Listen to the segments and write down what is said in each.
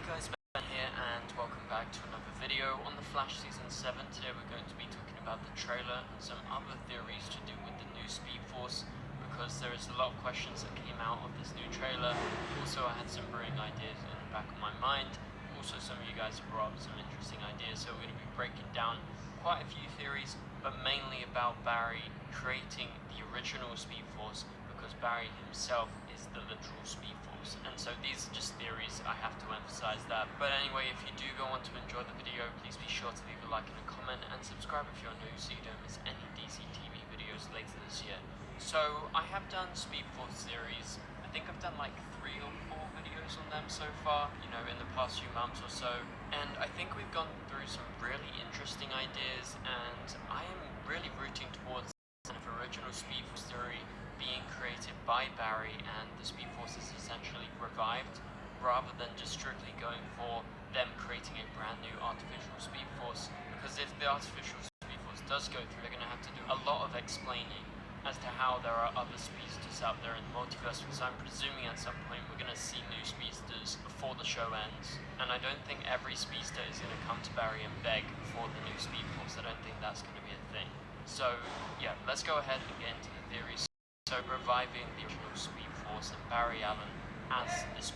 Hey guys, Ben here and welcome back to another video on the Flash Season 7. Today we're going to be talking about the trailer and some other theories to do with the new Speed Force, because there is a lot of questions that came out of this new trailer. Also, I had some brewing ideas in the back of my mind. Also, some of you guys brought up some interesting ideas, so we're going to be breaking down quite a few theories, but mainly about Barry creating the original Speed Force, because Barry himself is the literal Speed Force. And so these are just theories, I have to emphasize that. But anyway, if you do go on to enjoy the video, please be sure to leave a like and a comment, and subscribe if you're new so you don't miss any DC TV videos later this year. So I have done Speed Force theories. I think I've done like 3 or 4 videos on them so far, in the past few months or so. And I think we've gone through some really interesting ideas, and I am really rooting towards kind of original Speed Force theory being created by Barry, and the Speed Force is essentially revived, rather than just strictly going for them creating a brand new artificial Speed Force. Because if the artificial Speed Force does go through, they're going to have to do a lot of explaining as to how there are other speedsters out there in the multiverse, because I'm presuming at some point we're going to see new speedsters before the show ends. And I don't think every speedster is going to come to Barry and beg for the new Speed Force. I don't think that's going to be a thing. So yeah, let's go ahead and get into the theories. So reviving the original Speed Force and Barry Allen as this.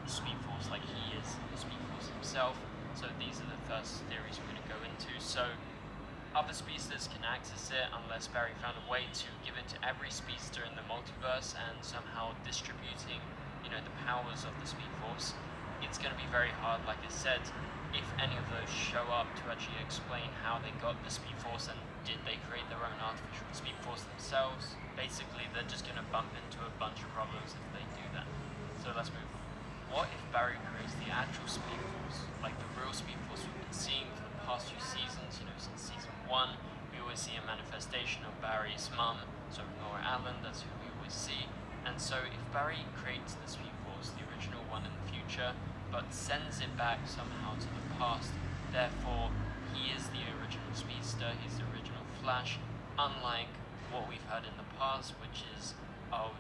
Speed Force, like he is the Speed Force himself. So these are the first theories we're going to go into. So other speedsters can access it unless Barry found a way to give it to every speedster in the multiverse, and somehow distributing, the powers of the Speed Force. It's going to be very hard, like I said, if any of those show up to actually explain how they got the Speed Force and did they create their own artificial Speed Force themselves. Basically, they're just going to bump into a bunch of problems if they do that. So let's move on. What if Barry creates the actual Speed Force, like the real Speed Force we've been seeing for the past few seasons? Since season 1, we always see a manifestation of Barry's mum, so Laura Allen, that's who we always see. And so if Barry creates the Speed Force, the original one in the future, but sends it back somehow to the past, therefore he is the original speedster, he's the original Flash, unlike what we've heard in the past, which is,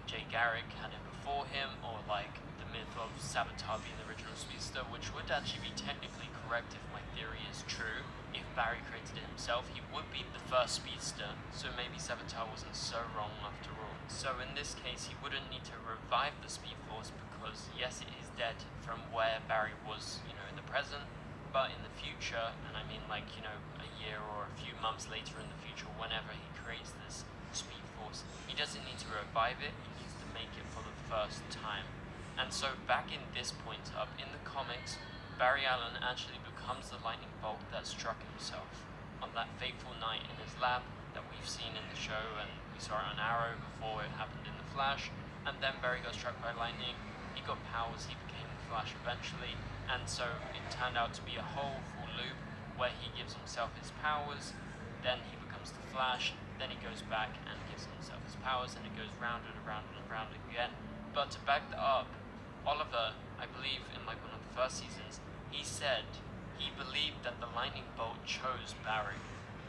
Jay Garrick had it before him, or like the myth of Savitar being the original speedster, which would actually be technically correct if my theory is true. If Barry created it himself, he would be the first speedster, so maybe Savitar wasn't so wrong after all. So in this case, he wouldn't need to revive the Speed Force, because yes, it is dead from where Barry was, in the present, but in the future, and I mean like, a year or a few months later in the future, whenever he creates this Speed Force, he doesn't need to revive it, he needs to make it for the first time. And so back in this point up, in the comics, Barry Allen actually becomes the lightning bolt that struck himself on that fateful night in his lab that we've seen in the show, and we saw it on Arrow before it happened in the Flash. And then Barry got struck by lightning, he got powers, he became the Flash eventually, and so it turned out to be a whole full loop where he gives himself his powers, then he becomes the Flash, then he goes back and gives himself his powers, and it goes round and around and around again. But to back that up, Oliver, I believe in like one of the first seasons, he said he believed that the lightning bolt chose Barry.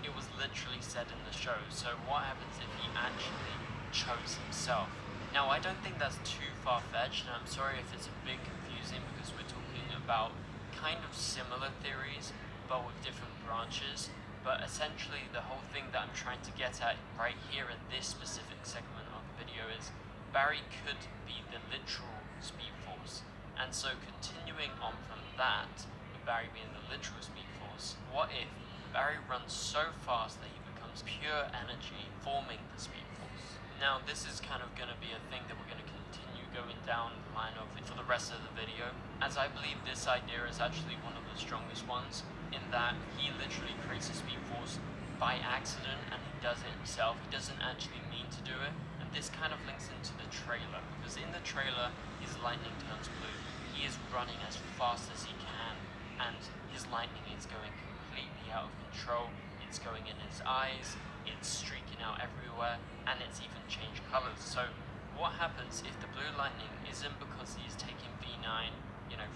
It was literally said in the show. So what happens if he actually chose himself? Now, I don't think that's too far-fetched, and I'm sorry if it's a bit confusing, because we're talking about kind of similar theories, but with different branches. But essentially, the whole thing that I'm trying to get at right here in this specific segment of the video is Barry could be the literal Speed Force. And so continuing on from that, with Barry being the literal Speed Force, what if Barry runs so fast that he becomes pure energy, forming the Speed Force? Now, this is kind of going to be a thing that we're going to continue going down the line of for the rest of the video, as I believe this idea is actually one of the strongest ones, in that he literally creates a Speed Force by accident, and he does it himself. He doesn't actually mean to do it. And this kind of links into the trailer, because in the trailer, his lightning turns blue. He is running as fast as he can, and his lightning is going completely out of control. It's going in his eyes, it's streaking out everywhere, and it's even changed colors. So what happens if the blue lightning isn't because he's taking V9,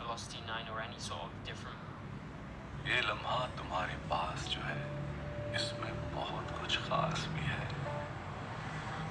velocity 9, or any sort of different ये लम्हा तुम्हारे पास जो है इसमें बहुत कुछ खास भी है.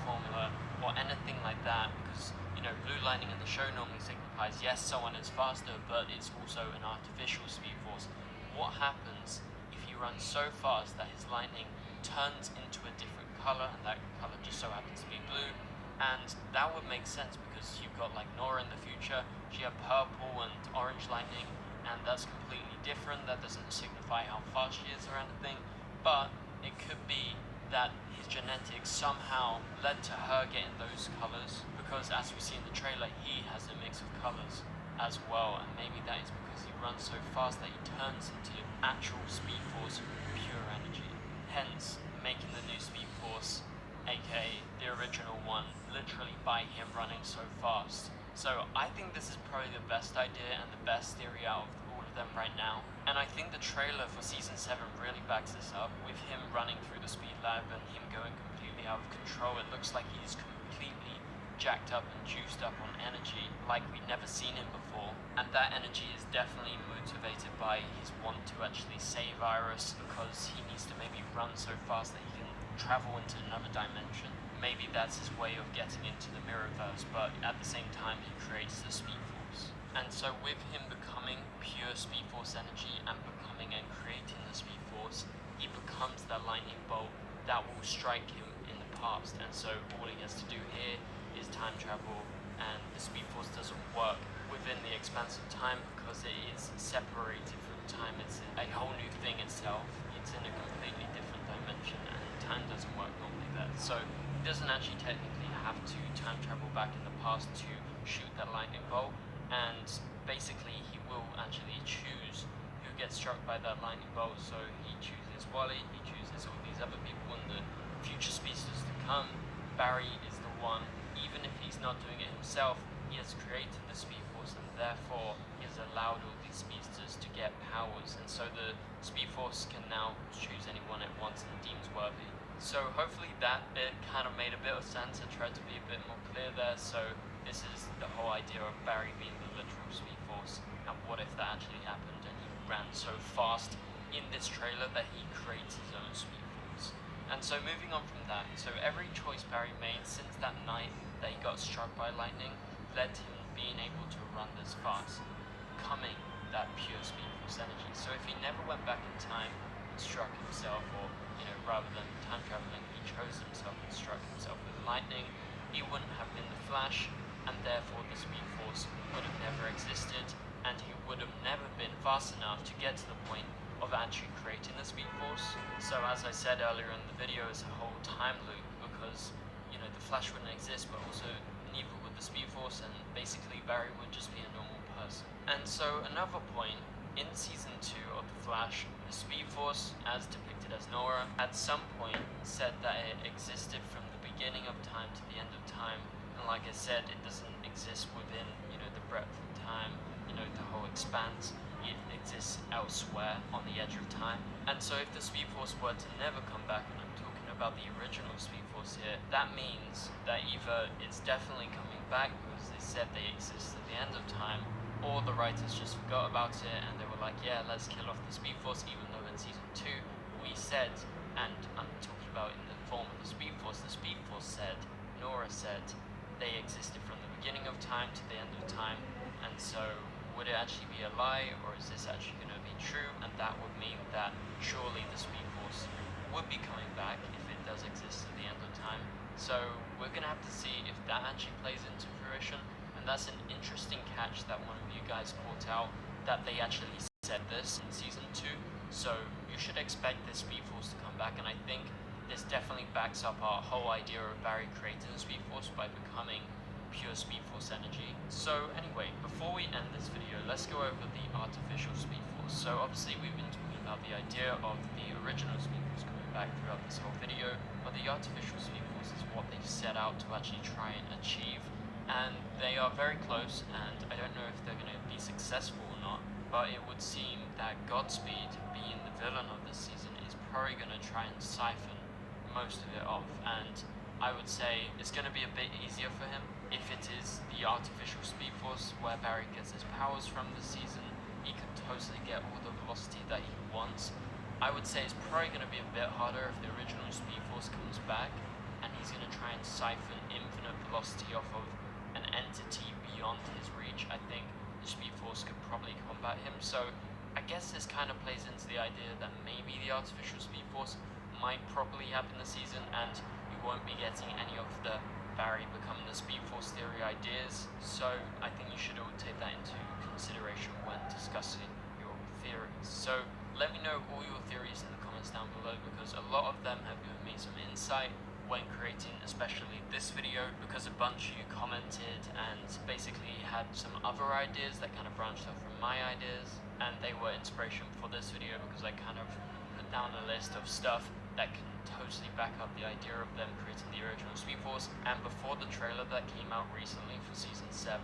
Formula or anything like that, because you know blue lightning in the show normally signifies yes someone is faster, but it's also an artificial speed force. What happens if he runs so fast that his lightning turns into a different color, and that color just so happens to be blue? And that would make sense because you've got like Nora in the future, she had purple and orange lightning, and that's completely different. That doesn't signify how fast she is or anything, but it could be that his genetics somehow led to her getting those colors, because as we see in the trailer, he has a mix of colors as well, and maybe that is because he runs so fast that he turns into actual Speed Force pure energy, hence making the new Speed Force, aka the original one, literally by him running so fast. So I think this is probably the best idea and the best theory out of all of them right now. And I think the trailer for season 7 really backs this up, with him running through the speed lab and him going completely out of control. It looks like he's completely jacked up and juiced up on energy like we've never seen him before. And that energy is definitely motivated by his want to actually save Iris, because he needs to maybe run so fast that he can travel into another dimension. Maybe that's his way of getting into the Mirrorverse, but at the same time he creates the Speed Force. And so with him becoming pure Speed Force energy and becoming and creating the Speed Force, he becomes that lightning bolt that will strike him in the past. And so all he has to do here is time travel, and the Speed Force doesn't work within the expanse of time because it is separated from time. It's a whole new thing itself. It's in a completely different dimension, and time doesn't work normally there. So he doesn't actually technically have to time travel back in the past to shoot that lightning bolt, and basically he will actually choose who gets struck by that lightning bolt. So he chooses Wally, he chooses all these other people in the future species to come. Barry is the one, even if he's not doing it himself, he has created the Speed Force, and therefore he has allowed all these speedsters to get powers, and so the Speed Force can now choose anyone it wants and deems worthy. So hopefully that bit kind of made a bit of sense. I tried to be a bit more clear there. So this is the whole idea of Barry being the literal Speed Force, and what if that actually happened and he ran so fast in this trailer that he creates his own Speed Force. And so moving on from that, so every choice Barry made since that night that he got struck by lightning led to him being able to run this fast, becoming that pure Speed Force energy. So if he never went back in time and struck himself, or rather than time traveling, he chose himself and struck himself with lightning, he wouldn't have been the Flash, and therefore the Speed Force would have never existed, and he would have never been fast enough to get to the point of actually creating the Speed Force. So as I said earlier in the video, it's a whole time loop, because the Flash wouldn't exist, but also neither would the Speed Force, and basically Barry would just be a normal person. And so another point, in season 2 of The Flash, the Speed Force, as depicted as Nora, at some point said that it existed from the beginning of time to the end of time. And like I said, it doesn't exist within, the breadth of time, the whole expanse. It exists elsewhere on the edge of time. And so if the Speed Force were to never come back, and I'm talking about the original Speed Force here, that means that either it's definitely coming back because they said they exist at the end of time, or the writers just forgot about it and they were like, yeah, let's kill off the Speed Force, even though in season 2 we said, and I'm talking about in the form of the Speed Force said, Nora said, they existed from the beginning of time to the end of time. And so would it actually be a lie, or is this actually going to be true? And that would mean that surely the Speed Force would be coming back if it does exist at the end of time. So we're going to have to see if that actually plays into fruition. And that's an interesting catch that one of you guys caught out, that they actually said this in season 2. So you should expect this Speed Force to come back, and I think this definitely backs up our whole idea of Barry creating the Speed Force by becoming pure Speed Force energy. So anyway, before we end this video, let's go over the artificial Speed Force. So obviously we've been talking about the idea of the original Speed Force coming back throughout this whole video, but the artificial Speed Force is what they've set out to actually try and achieve, and they are very close, and I don't know if they're going to be successful or not, but it would seem that Godspeed, being the villain of this season, is probably going to try and siphon most of it off, and I would say it's going to be a bit easier for him if it is the artificial Speed Force where Barry gets his powers from this season, he could totally get all the velocity that he wants. I would say it's probably going to be a bit harder if the original Speed Force comes back and he's going to try and siphon infinite velocity off of an entity beyond his reach. I think the Speed Force could probably combat him. So I guess this kind of plays into the idea that maybe the artificial Speed Force might properly happen this season and you won't be getting any of the Barry becoming the Speed Force theory ideas. So I think you should all take that into consideration when discussing your theories. So let me know all your theories in the comments down below, because a lot of them have given me some insight when creating especially this video, because a bunch of you commented and basically had some other ideas that kind of branched off from my ideas, and they were inspiration for this video because I kind of put down a list of stuff that can totally back up the idea of them creating the original Speed Force. And before the trailer that came out recently for season 7,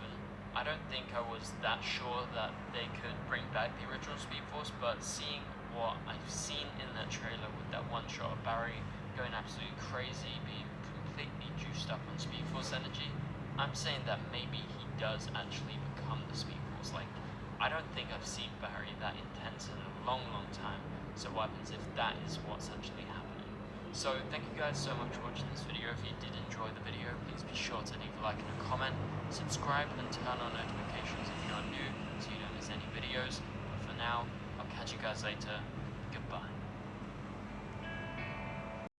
I don't think I was that sure that they could bring back the original Speed Force, but seeing what I've seen in that trailer with that one shot of Barry going absolutely crazy, being completely juiced up on Speed Force energy, I'm saying that maybe he does actually become the Speed Force. Like, I don't think I've seen Barry that intense in a long, long time, so what happens if that is what's actually happening? So thank you guys so much for watching this video. If you did enjoy the video, please be sure to leave a like and a comment, subscribe and turn on notifications if you are new so you don't miss any videos. But for now, I'll catch you guys later. Goodbye.